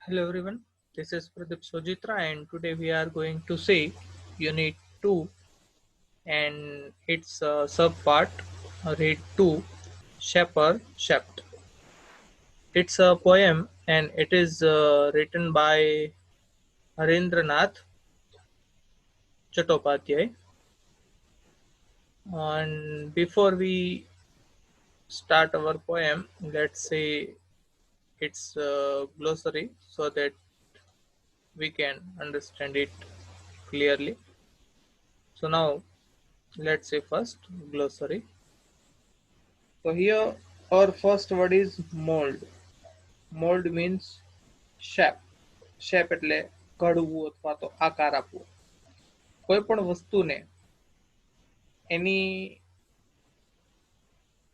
Hello everyone, this is Pradeep Sojitra and today we are going to see Unit 2 and its sub-part Read 2 Shepherd Shept. It's a poem and it is written by Harendranath Chattopadhyay. And before we start our poem, let's say its glossary so that we can understand it clearly. So now let's say first glossary. So here our first word is mold. Mold means shape. Shape એટલે ઘડવું અથવા તો આકાર આપવો. કોઈ પણ વસ્તુને એની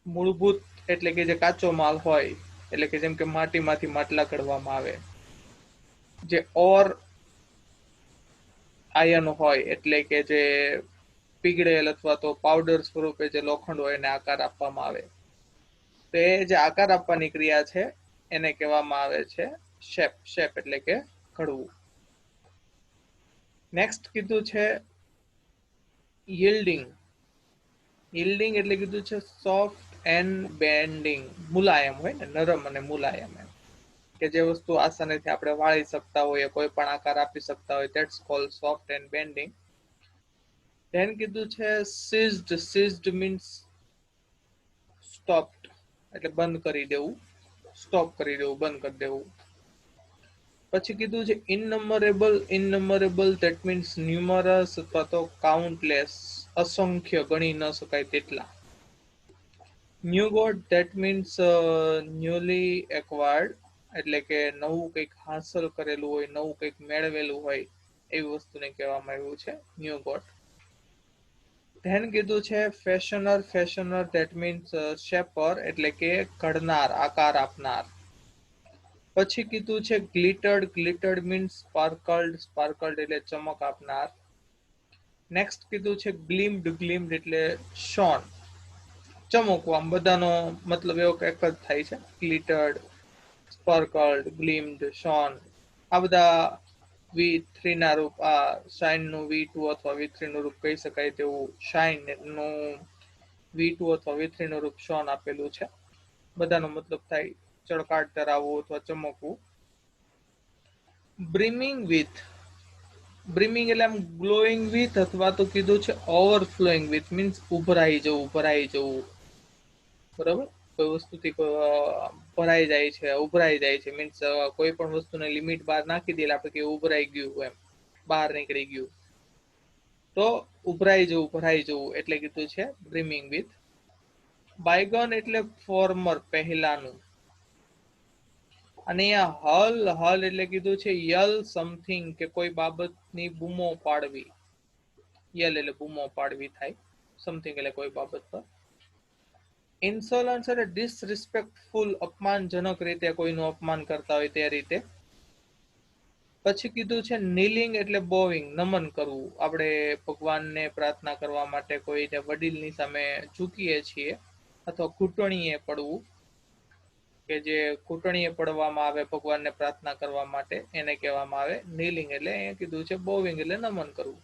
મૂળભૂત એટલે કે જે કાચો માલ હોય એટલે કે જેમ કે માટીમાંથી માટલા ઘડવામાં આવે, જે ઓર આયન હોય એટલે કે જે પીગળેલ અથવા તો પાવડર સ્વરૂપે જે લોખંડ હોય એને આકાર આપવામાં આવે, તો એ જે આકાર આપવાની ક્રિયા છે એને કહેવામાં આવે છે શેપ. શેપ એટલે કે ઘડવું. નેક્સ્ટ કીધું છે yielding. yielding એટલે કીધું છે સોફ્ટ એન્ડ બેન્ડિંગ, મુલાયમ હોય ને, નરમ અને મુલાયમ, એમ કે જે વસ્તુ આસાનીથી આપણે વાળી શકતા હોઈએ, કોઈ પણ આકાર આપી શકતા હોય, that's called soft and bending. Then કીધું છે seized. seized મીન્સ સ્ટોપ્ડ એટલે બંધ કરી દેવું, સ્ટોપ કરી દેવું, બંધ કરી દેવું. પછી કીધું છે ઇનનમરેબલ. ઇનનમરેબલ ધેટ મીન્સ ન્યુમરસ અથવા તો કાઉન્ટલેસ, અસંખ્ય, ગણી ન શકાય તેટલા. New God that means newly acquired એટલે કે નવું કંઈક હાંસલ કરેલું હોય, નવું કંઈક મેળવેલું હોય એવી વસ્તુને કહેવામાં આવ્યું છે ન્યુ ગોડ. ધેન કીધું છે fashioner. Fashioner that means shaper એટલે કે ઘડનાર, આકાર આપનાર. પછી કીધું છે ગ્લિટર્ડ. ગ્લિટર્ડ મીન્સ સ્પાર્કલ્ડ. સ્પાર્કલ્ડ એટલે ચમક આપનાર. નેક્સ્ટ કીધું છે ગ્લિમ્ડ. ગ્લિમ્ડ એટલે શોન, ચમકવા. બધાનો મતલબ એવો એક જ થાય છે, ગ્લિટર્ડ, સ્પાર્કલ્ડ, ગ્લિમ્ડ, શોન. આ બધા V3 ના રૂપ, આ શાઇન નું V2 અથવા V3 નું રૂપ કહી શકાય તેવું શાઇન નું V2 અથવા V3 નું રૂપ શોન આપેલું છે. બધાનો મતલબ થાય ચળકાટ ધરાવવું અથવા ચમકવું. Brimming with. બ્રિમિંગ એટલે આમ ગ્લોઈંગ વિથ અથવા તો કીધું છે ઓવરફ્લોઈંગ વિથ મીન્સ ઉભરાઈ જવું, ભરાઈ જવું. બરાબર, કોઈ વસ્તુથી ભરાઈ જાય છે, ઉભરાઈ જાય છે મીન્સ કોઈ પણ વસ્તુને લિમિટ બહાર નાખી દે આપણે કે ઉભરાઈ ગયું, એમ બહાર નીકળી ગયું. તો ઉભરાઈ જવું, ભરાઈ જવું એટલે કીધું છે બ્રિમિંગ વિથ. બાયગોન એટલે ફોર્મર, પહેલાનું. અને અહીંયા હલ. હલ એટલે કીધું છે યલ સમથિંગ કે કોઈ બાબતની બૂમો પાડવી. યલ એટલે બૂમો પાડવી થાય, સમથિંગ એટલે કોઈ બાબત પર. ઇન્સોલન્સ એટલે ડિસરિસ્પેક્ટફુલ, અપમાનજનક રીતે કોઈનું અપમાન કરતા હોય તે રીતે. પછી કીધું છે નીલિંગ એટલે બોવિંગ, નમન કરવું. આપણે ભગવાનને પ્રાર્થના કરવા માટે કોઈને વડીલની સામે ઝૂકીએ છીએ અથવા ઘૂંટણીએ પડવું, કે જે ઘૂંટણીએ પડવામાં આવે ભગવાનને પ્રાર્થના કરવા માટે, એને કહેવામાં આવે નીલિંગ. એટલે અહીંયા કીધું છે બોવિંગ એટલે નમન કરવું.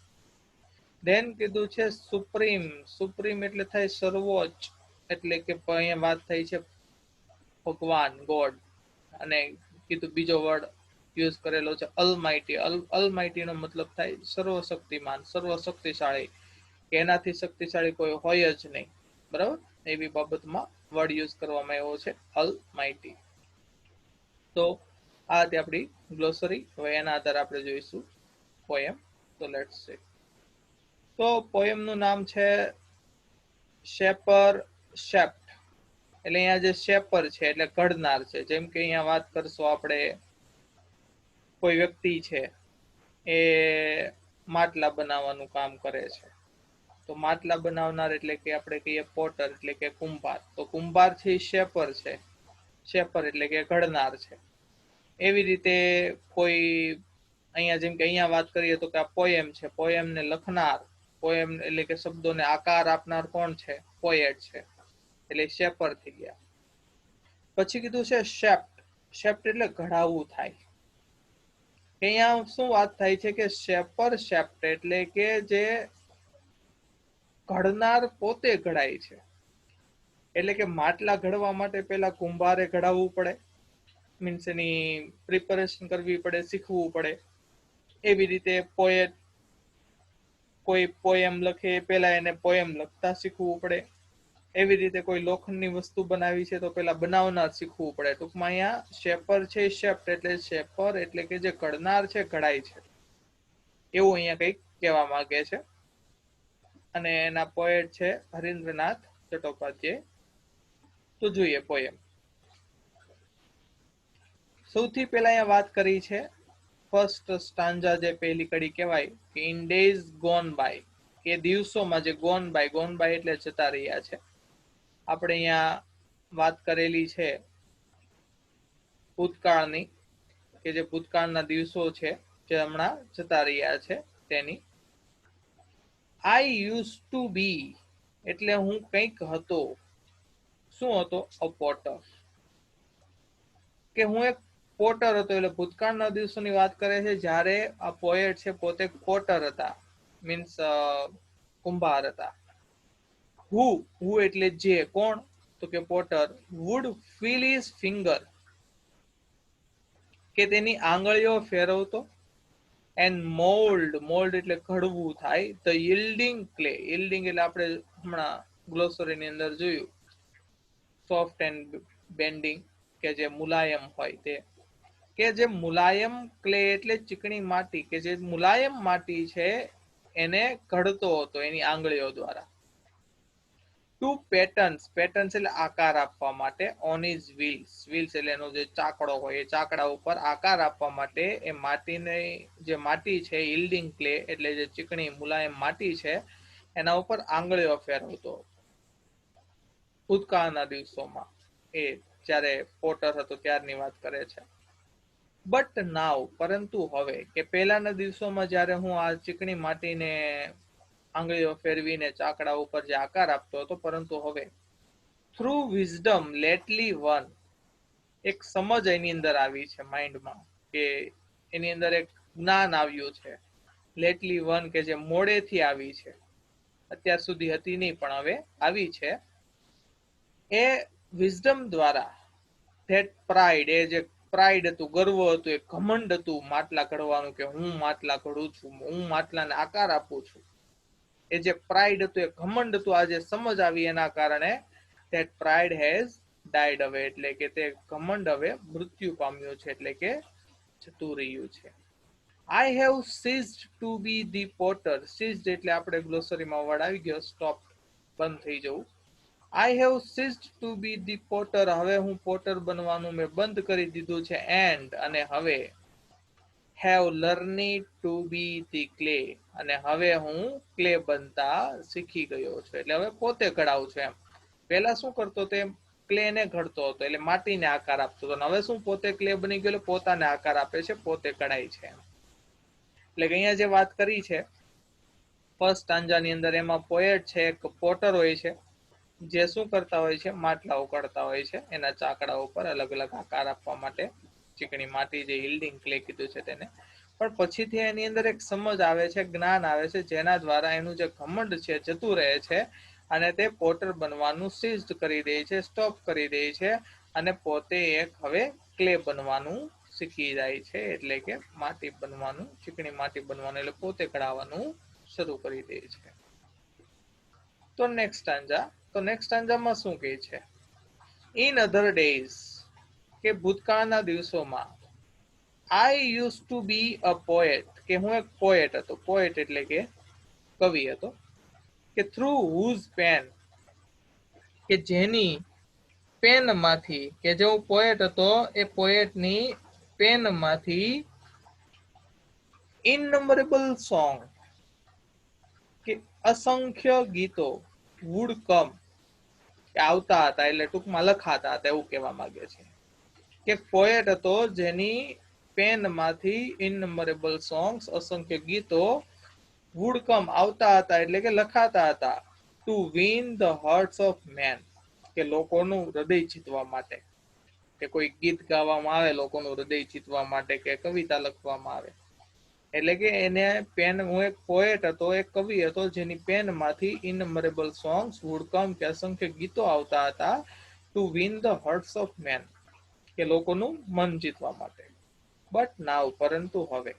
ધેન કીધું છે સુપ્રીમ. સુપ્રીમ એટલે થાય સર્વોચ્ચ, એટલે કે અહીંયા વાત થઈ છે ભગવાન, ગોડ. અને કીધું બીજો વર્ડ યુઝ કરેલો છે અલમાઇટી. અલમાઇટી નો મતલબ થાય સર્વશક્તિમાન, સર્વશક્તિશાળી, કે એનાથી શક્તિશાળી કોઈ હોય જ નહીં. બરાબર, એવી બાબતમાં વર્ડ યુઝ કરવામાં આવ્યો છે અલમાઇટી. તો આ હતી આપણી ગ્લોસરી. હવે એના આધારે આપણે જોઈશું પોએમ. તો લેટ્સ સી. તો પોએમનું નામ છે શેપર શેપ્ટ. એટલે અહીંયા જે શેપર છે એટલે ઘડનાર છે. જેમ કે અહીંયા વાત કરશો આપણે, કોઈ વ્યક્તિ છે એ માટલા બનાવવાનું કામ કરે છે, તો માટલા બનાવનાર એટલે કે આપણે કહીએ પોટર એટલે કે કુંભાર. તો કુંભાર છે એ શેપર છે. શેપર એટલે કે ઘડનાર છે. એવી રીતે કોઈ અહીંયા જેમ કે અહીંયા વાત કરીએ તો કે આ પોએમ છે, પોએમને લખનાર, પોએમ એટલે કે શબ્દોને આકાર આપનાર કોણ છે? પોએટ છે, એટલે શેપર થઈ ગયા. પછી કીધું છે શેપ્ટ. શેપ્ટ એટલે ઘડાવવું થાય. કે અહીંયા શું વાત થાય છે કે શેપર શેપ્ટ એટલે કે જે ઘડનાર પોતે ઘડાય છે, એટલે કે માટલા ઘડવા માટે પેલા કુંભારે ઘડાવવું પડે, મીન્સ એની પ્રિપેરેશન કરવી પડે, શીખવું પડે. એવી રીતે પોએટ કોઈ પોએમ લખે પેલા એને પોએમ લખતા શીખવું પડે. એવી રીતે કોઈ લોખંડની વસ્તુ બનાવી છે તો પેલા બનાવનાર શીખવું પડે. ટૂંકમાં અહીંયા શેપર છે, શેપ્ટ એટલે શેપર એટલે કે જે ઘડનાર છે, ઘડાય છે, એવું અહીંયા કંઈક કહેવા માંગે છે. અને એના પોએટ છે હરીન્દ્રનાથ ચટ્ટોપાધ્યાય. તો જોઈએ પોએમ. સૌથી પહેલા અહીંયા વાત કરી છે ફર્સ્ટ સ્ટાન્જા, જે પહેલી કડી કહેવાય કે ઇન ડેઝ ગોન બાય, કે દિવસોમાં જે ગોન બાય એટલે જતા રહ્યા છે. આપણે અહીંયા વાત કરેલી છે ભૂતકાળની, કે જે ભૂતકાળના દિવસો છે જે હમણાં જતા રહ્યા છે તેની. આઈ યુઝ ટુ બી એટલે હું કંઈક હતો. શું હતો? અ પોટર, કે હું એક પોટર હતો. એટલે ભૂતકાળના દિવસોની વાત કરે છે જ્યારે આ પોએટ છે પોતે પોટર હતા, મીન્સ કુંભાર હતા. હુ એટલે જે, કોણ? તો કે potter would feel his finger, કે તેની આંગળીઓ ફેરવતો. એન્ડ મોલ્ડ એટલે ઘડવું થાય. ધ યીલ્ડિંગ ક્લે, યીલ્ડિંગ એટલે આપણે હમણાં ગ્લોસરીની અંદર જોયું સોફ્ટ એન્ડ બેન્ડિંગ, કે જે મુલાયમ હોય તે, કે જે મુલાયમ ક્લે એટલે ચીકણી માટી, કે જે મુલાયમ માટી છે એને ઘડતો હતો એની આંગળીઓ દ્વારા. ટુ પેટર્ન્સ એટલે આકાર આપવા માટે. ઓન ઇઝ વ્હીલ્સ એટલે એનો જે ચાકડો હોય એ ચાકડા ઉપર આકાર આપવા માટે એ માટીની જે માટી છે યીલ્ડિંગ ક્લે એટલે જે ચીકણી મુલાયમ માટી છે એના ઉપર આંગળીઓ ફેરવતો ભૂતકાળના દિવસોમાં. એ જ્યારે પોટર હતો ત્યારની વાત કરે છે. બટ નાવ, પરંતુ હવે, કે પહેલાના દિવસોમાં જ્યારે હું આ ચીકણી માટીને આંગળીઓ ફેરવીને ચાકડા ઉપર જે આકાર આપતો હતો, પરંતુ હવે થ્રુ વિઝડમ લેટલી વન, એક સમજ એની અંદર આવી છે માઇન્ડમાં, કે એની અંદર એક જ્ઞાન આવ્યું છે. લેટલી વન કે જે મોડેથી આવી છે, અત્યાર સુધી હતી નહીં પણ હવે આવી છે. એ વિઝડમ દ્વારા ધેટ પ્રાઇડ, એ જે પ્રાઇડ હતું, ગર્વ હતું, એ ઘમંડ હતું માટલા ઘડવાનું, કે હું માટલા ઘડું છું, હું માટલાને આકાર આપું છું. એ જે પ્રાઇડ હતું, એ ઘમંડ હતું, આજે સમજ આવી એના કારણે ધેટ પ્રાઇડ હેઝ ડાઇડ અવે, એટલે કે તે ઘમંડ હવે મૃત્યુ પામ્યું છે, એટલે કે જતું રહ્યું છે. I have ceased to be the potter, ceased એટલે આપણે ગ્લોસરીમાં વર્ડ આવી ગયો સ્ટોપ, બંધ થઈ જવું. I have ceased to be the potter, હવે હું પોટર બનવાનું મેં બંધ કરી દીધું છે. એન્ડ અને હવે have learned to be the clay, અને હવે હું ક્લે બનતા શીખી ગયો છું. એટલે હવે પોતે ઘડાવું છું એમ. પહેલા શું કરતો તે ક્લેને ઘડતો હતો, એટલે માટીને આકાર આપતો હતો. હવે શું પોતે ક્લે બની ગયો, પોતાને આકાર આપે છે, પોતે કઢાય છે. એટલે કે અહીંયા જે વાત કરી છે ફર્સ્ટ સ્ટાન્જાની અંદર, એમાં પોએટ છે એક પોટર હોય છે જે શું કરતા હોય છે, માટલા ઉકળતા હોય છે એના ચાકડા ઉપર અલગ અલગ આકાર આપવા માટે, ચીકણી માટી જે યીલ્ડિંગ ક્લે કીધું છે તેને. પણ પછીથી એની અંદર એક સમજ આવે છે, જ્ઞાન આવે છે, જેના દ્વારા એનું જે ઘમંડ છે જતું રહે છે અને તે પોટર બનવાનું સીઝડ કરી દે છે, સ્ટોપ કરી દે છે, અને પોતે એક હવે ક્લે બનવાનું શીખી જાય છે. એટલે કે માટી બનવાનું, ચીકણી માટી બનવાનું, એટલે પોતે ઘડાવવાનું શરૂ કરી દે છે. તો નેક્સ્ટ સ્ટાન્જામાં શું કહે છે? ઇન અધર ડેઝ, કે ભૂતકાળના દિવસોમાં, I used to be a poet, કે હું એક પોએટ હતો. પોએટ એટલે કે કવિ હતો. કે થ્રુ હુઝ પેન, કે જેની પેનમાંથી, કે જે પોએટ હતો એ પોએટની પેનમાંથી ઇનનંબરેબલ સોંગ, કે અસંખ્ય ગીતો, વુડ કમ, કે આવતા હતા, એટલે ટૂંકમાં લખાતા હતા એવું કહેવા માંગે છે. કે પોએટ હતો જેની પેનમાંથી ઇનનંબરેબલ સોંગ્સ, અસંખ્ય ગીતો, વુડ કમ આવતા હતા, એટલે કે લખાતા હતા. To win the hearts of men, કે લોકોનું હૃદય જીતવા માટે. કે કોઈ ગીત ગાવામાં આવે લોકોનું હૃદય જીતવા માટે કે કવિતા લખવામાં આવે, એટલે કે એને પેન, હું એક પોએટ હતો, એક કવિ હતો જેની પેનમાંથી ઇનમરેબલ સોંગ્સ વુડ કમ, કે અસંખ્ય ગીતો આવતા હતા to win the hearts of men, કે લોકોનું મન જીતવા માટે. બટ નાવ, પરંતુ હવે,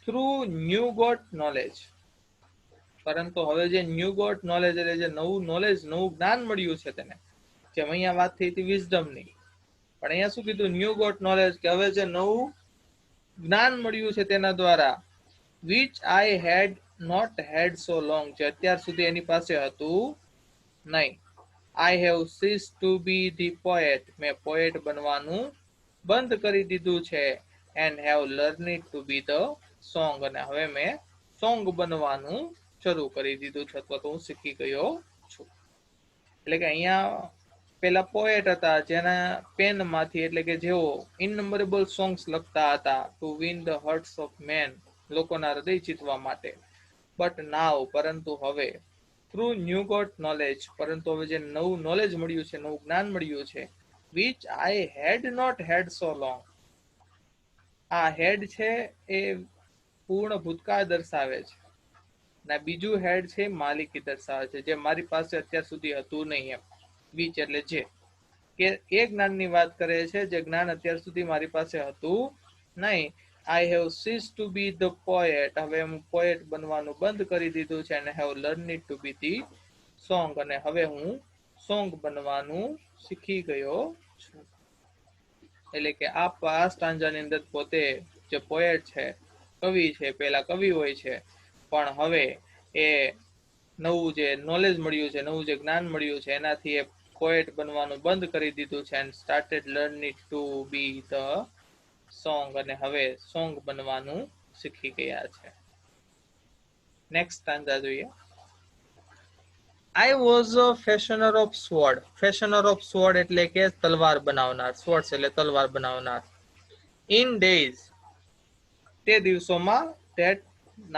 થ્રુ ન્યુ ગોટ નોલેજ, પરંતુ હવે જે ન્યુ ગોટ નોલેજ એટલે જે નવું નોલેજ, નવું જ્ઞાન મળ્યું છે તેને, જેમ અહીંયા વાત થઈ હતી વિઝડમની, પણ અહીંયા શું કીધું? ન્યુ ગોટ નોલેજ, કે હવે જે નવું જ્ઞાન મળ્યું છે તેના દ્વારા, which I had not had so long, જે અત્યાર સુધી એની પાસે હતું નહીં. I have ceased to be the poet, મેં પોએટ બનવાનું બંધ કરી દીધું છે. And have learned to be the song, અને હવે મેં સોંગ બનવાનું શરૂ કરી દીધું છે, અથવા તો હું શીખી ગયો છું. એટલે કે અહીંયા પેલા પોએટ હતા જેના પેનમાંથી, એટલે કે જેઓ ઇનનંબરેબલ સોંગ્સ લખતા હતા to win the hearts of men, લોકોના હૃદય જીતવા માટે. બટ નાવ, પરંતુ હવે, થ્રુ ન્યુ ગોટ નોલેજ, પરંતુ હવે જે નવું નોલેજ મળ્યું છે, નવું જ્ઞાન મળ્યું છે, which I had not had so long, આ હેડ છે એ પૂર્ણ ભૂતકાળ દર્શાવે છે, ના બીજું હેડ છે માલિકી દર્શાવે છે, જે મારી પાસે અત્યાર સુધી હતું નહીં એમ. વિચ એટલે જે, કે એ જ્ઞાનની વાત કરે છે જે જ્ઞાન અત્યાર સુધી મારી પાસે હતું નહીં. I have seize to be the poet, હવે હું પોએટ બનવાનું બંધ કરી દીધું છે. અને have learned to be the song, અને હવે હું સોંગ બનવાનું શીખી ગયો છું. એટલે કે આ સ્ટાન્જાની અંદર પોતે જે પોએટ છે, કવિ છે, પેલા કવિ હોય છે, પણ હવે એ નવું જે નોલેજ મળ્યું છે, નવું જે જ્ઞાન મળ્યું છે, એનાથી એ પોએટ બનવાનું બંધ કરી દીધું છે. And started learning to be the song, અને હવે સોંગ બનવાનું શીખી ગયા છે. નેક્સ્ટ સ્ટાન્જા જોઈએ. I was a fashioner of sword. Fashioner of sword એટલે કે તલવાર બનાવનાર. Swords એટલે તલવાર બનાવનાર. In days, તે દિવસોમાં, that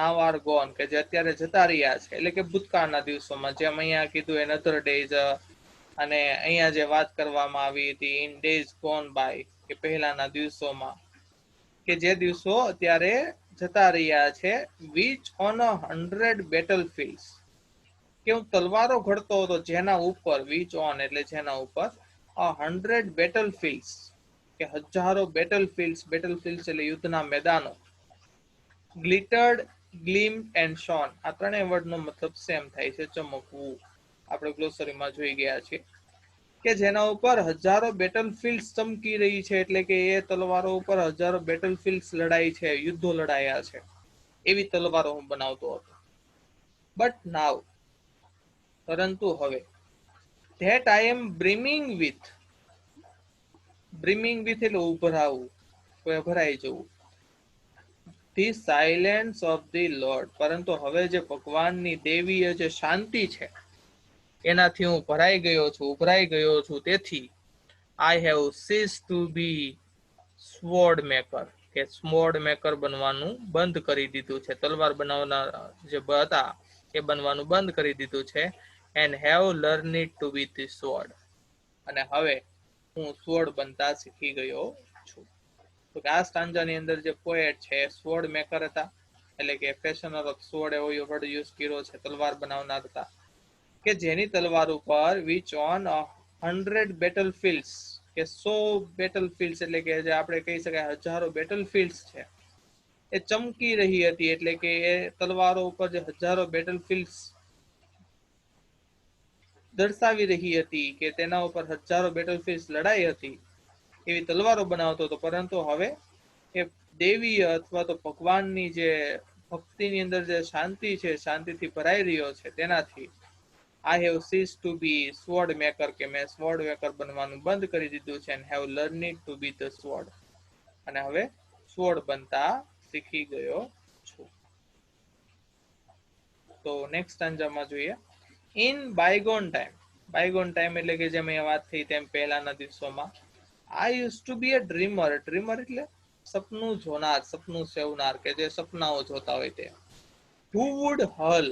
now are gone, કે જે અત્યારે જતા રહ્યા છે, એટલે કે ભૂતકાળના દિવસોમાં, જેમ અહીંયા કીધું another days, અને અહીંયા જે વાત કરવામાં આવી હતી in days gone by, કે પહેલાના દિવસોમાં, કે જે દિવસો અત્યારે જતા રહ્યા છે. which on 100 battlefields, કે હું તલવારો ઘડતો હતો જેના ઉપર, which on એટલે જેના ઉપર, 100 battlefields, કે હજારો battlefields, battlefields એટલે યુદ્ધના મેદાનો, glittered, gleamed and shone, આ ત્રણેય વર્ડનો મતલબ સેમ થાય છે, ચમકવું. આપણે ગ્લોસરીમાં જોઈ ગયા છીએ કે જેના ઉપર હજારો બેટલફિલ્ડ્સ ચમકી રહી છે, એટલે કે એ તલવારો ઉપર હજારો બેટલફિલ્ડ્સ લડાઈ છે, યુદ્ધો લડાયા છે, એવી તલવારો હું બનાવતો હતો. બટ નાવ, પરંતુ હવે, that I am brimming with, brimming with એટલે ઉભરાવું, ભરાઈ જવું, the silence of the Lord, પરંતુ હવે જે ભગવાનની દેવીય જે શાંતિ છે એનાથી હું ભરાઈ ગયો છું, ઉભરાઈ ગયો છું. તેથી I have seize to be sword maker, કે સ્વોર્ડ મેકર બનવાનું બંધ કરી દીધું છે, તલવાર બનાવનાર જે હતા એ બનવાનું બંધ કરી દીધું છે. And have learned to be the sword, અને હવે હું સ્વોર્ડ બનતા શીખી ગયો છું. તો કે આ સ્ટાન્જાની અંદર જે પોએટ છે સ્વોર્ડ મેકર હતા, એટલે કે ફેશનર ઓફ સ્વોર્ડ એવો વર્ડ યુઝ કર્યો છે, તલવાર બનાવનાર હતા, કે જેની તલવાર ઉપર વિચ ઓન 100 બેટલફિલ્ડ્સ, કે 100 બેટલફિલ્ડ્સ, એટલે કે જે આપણે કહી શકાય હજારો બેટલફિલ્ડ્સ છે, એ ચમકી રહી હતી. એટલે કે એ તલવારો ઉપર જે હજારો બેટલફિલ્ડ્સ દર્શાવી રહી હતી, કે તેના ઉપર હજારો બેટલફિલ્ડ્સ લડાઈ હતી, એવી તલવારો બનાવતો હતો. પરંતુ હવે એ દેવી અથવા તો ભગવાનની જે ભક્તિની અંદર જે શાંતિ છે, શાંતિથી ભરાઈ રહ્યો છે, તેનાથી I have ceased to be sword maker, કે મેં sword maker બનવાનું બંધ કરી દીધું છે. and have learned to be the sword, અને હવે sword બનતા શીખી ગયો છું. તો નેક્સ્ટ સ્ટાન્જામાં જોઈએ. in bygone time, bygone time એટલે કે જેમ અહીંયા વાત થઈ તેમ પહેલાના દિવસોમાં, I used to be a dreamer, dreamer એટલે સપનું જોનાર, સપનું સેવનાર, કે જે સપનાઓ જોતા હોય તે. who would hull,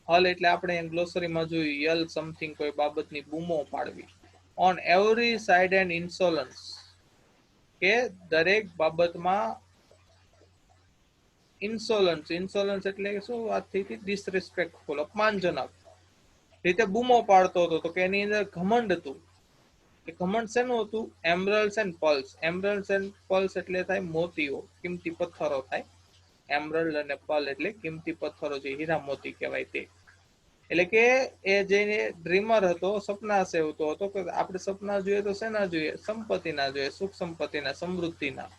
હલ એટલે આપણે ગ્લોસરીમાં જોયું યલ સમથિંગ, કોઈ બાબતની બૂમો પાડવી. ઓન એવરી સાઇડ એન્ડ ઇન્સોલન્સ, કે દરેક બાબતમાં ઇન્સોલન્સ એટલે શું વાત થઈ હતી? ડિસરિસ્પેક્ટફુલ, અપમાનજનક રીતે બૂમો પાડતો હતો, તો કે એની અંદર ઘમંડ હતું. કે ઘમંડ શેનું હતું? એમરલ્સ એન્ડ પલ્સ. એમરલ્સ એન્ડ પલ્સ એટલે થાય મોતીઓ, કિંમતી પથ્થરો થાય. એમરલ્ડ અને પલ એટલે કિંમતી પથ્થરો, જે હીરા મોતી કહેવાય તે. એટલે કે એ જે ડ્રીમર હતો, સપના સેવતો હતો કે આપણે સપના જોઈએ તો શેના જોઈએ? સંપત્તિના જોઈએ, સુખ સંપત્તિના, સમૃદ્ધિના.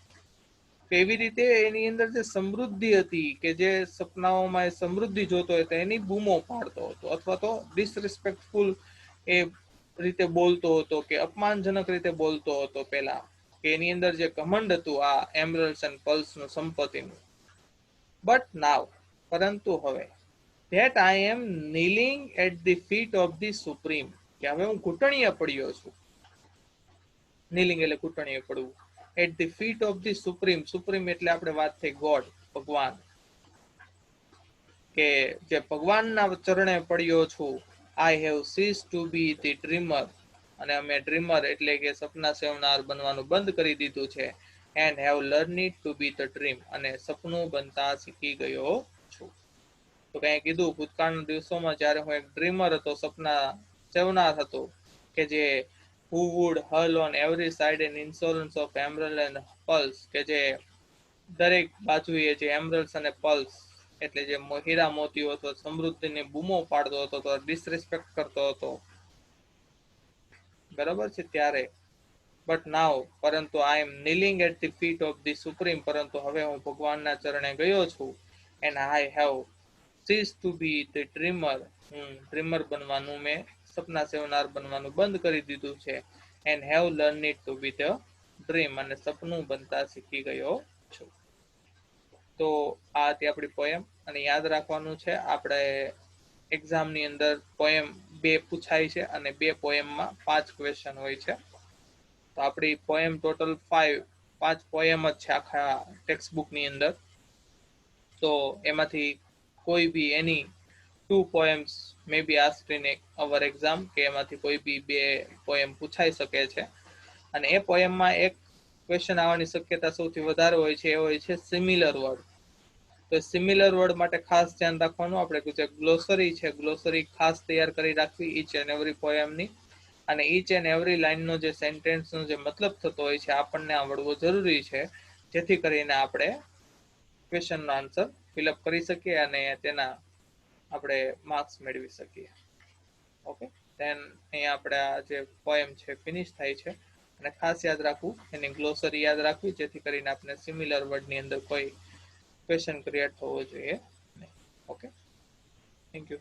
એવી રીતે એની અંદર જે સમૃદ્ધિ હતી, કે જે સપનાઓમાં એ સમૃદ્ધિ જોતો હોય તો એની બૂમો પાડતો હતો, અથવા તો ડિસરિસ્પેક્ટફુલ એ રીતે બોલતો હતો, કે અપમાનજનક રીતે બોલતો હતો પેલા, કે એની અંદર જે ઘમંડ હતું આ એમરલ્સ એન્ડ પલ્સનું, સંપત્તિનું. બટ નાવ, પરંતુ હવે, that I am kneeling at the feet of the supreme, કે હવે હું ઘૂંટણીએ પડ્યો છું. kneeling એટલે ઘૂંટણીએ પડવું. at the feet of the supreme. supreme એટલે આપણે વાત થઈ ગોડ, ભગવાન, કે જે ભગવાનના ચરણે પડ્યો છું. I have ceased to be the dreamer, અને અમે ડ્રીમર એટલે કે સપના સેવનાર બનવાનું બંધ કરી દીધું છે. and have learned to be the dream, અને સપનું બનતા શીખી ગયો છું. તો કઈ કીધું, ભૂતકાળના દિવસોમાં જ્યારે હું એક ડ્રીમર હતો, સપના સેવનાર હતો, કે જે who would hurl on every side an insolence of emerald and pulse, કે જે દરેક બાજુએ જે એમરલ્સ અને પલ્સ એટલે જે હીરા મોતીઓ અથવા સમૃદ્ધિની બૂમો પાડતો હતો, તો ડિસરિસ્પેક્ટ કરતો હતો, બરાબર છે ત્યારે. બટ નાવ, પરંતુ આઈ એમ kneeling at the feet of the supreme, પરંતુ હવે હું ભગવાનના ચરણે ગયો છું. and I have ceased to be the dreamer, હું ડ્રીમર બનવાનું, મેં સપના સેવનાર બનવાનું બંધ કરી દીધું છે. and have learned to be the dream, અને સપનું બનતા શીખી ગયો છું. તો આ હતી આપણી પોએમ. અને યાદ રાખવાનું છે, આપણે એક્ઝામની અંદર પોએમ 2 પૂછાય છે, અને 2 પોએમમાં 5 ક્વેશ્ચન હોય છે. તો આપણી પોએમ ટોટલ 5 પોએમ જ છે આખા ટેક્સ્ટ બુકની અંદર. તો એમાંથી કોઈ બી એની 2 poems may be asked in our exam, કે એમાંથી કોઈ બી 2 પોએમ પૂછાઈ શકે છે. અને એ પોએમમાં એક ક્વેશ્ચન આવવાની શક્યતા સૌથી વધારે હોય છે, એ હોય છે સિમિલર વર્ડ. તો સિમિલર વર્ડ માટે ખાસ ધ્યાન રાખવાનું, આપણે જે ગ્લોસરી છે, ગ્લોસરી ખાસ તૈયાર કરી રાખવી ઈચ એન્ડ એવરી પોએમની. અને ઈચ એન્ડ એવરી લાઇનનો જે સેન્ટેન્સનો જે મતલબ થતો હોય છે, આપણને આવડવો જરૂરી છે, જેથી કરીને આપણે ક્વેશ્ચનનો આન્સર ફિલઅપ કરી શકીએ અને તેના આપણે માર્ક્સ મેળવી શકીએ. ઓકે, ધેન અહીંયા આપણે આ જે પોએમ છે ફિનિશ થાય છે. અને ખાસ યાદ રાખવું, એની ગ્લોસરી યાદ રાખવી, જેથી કરીને આપણે સિમિલર વર્ડની અંદર કોઈ ક્વેશ્ચન ક્રિએટ થવો જોઈએ નહીં. Okay, thank you.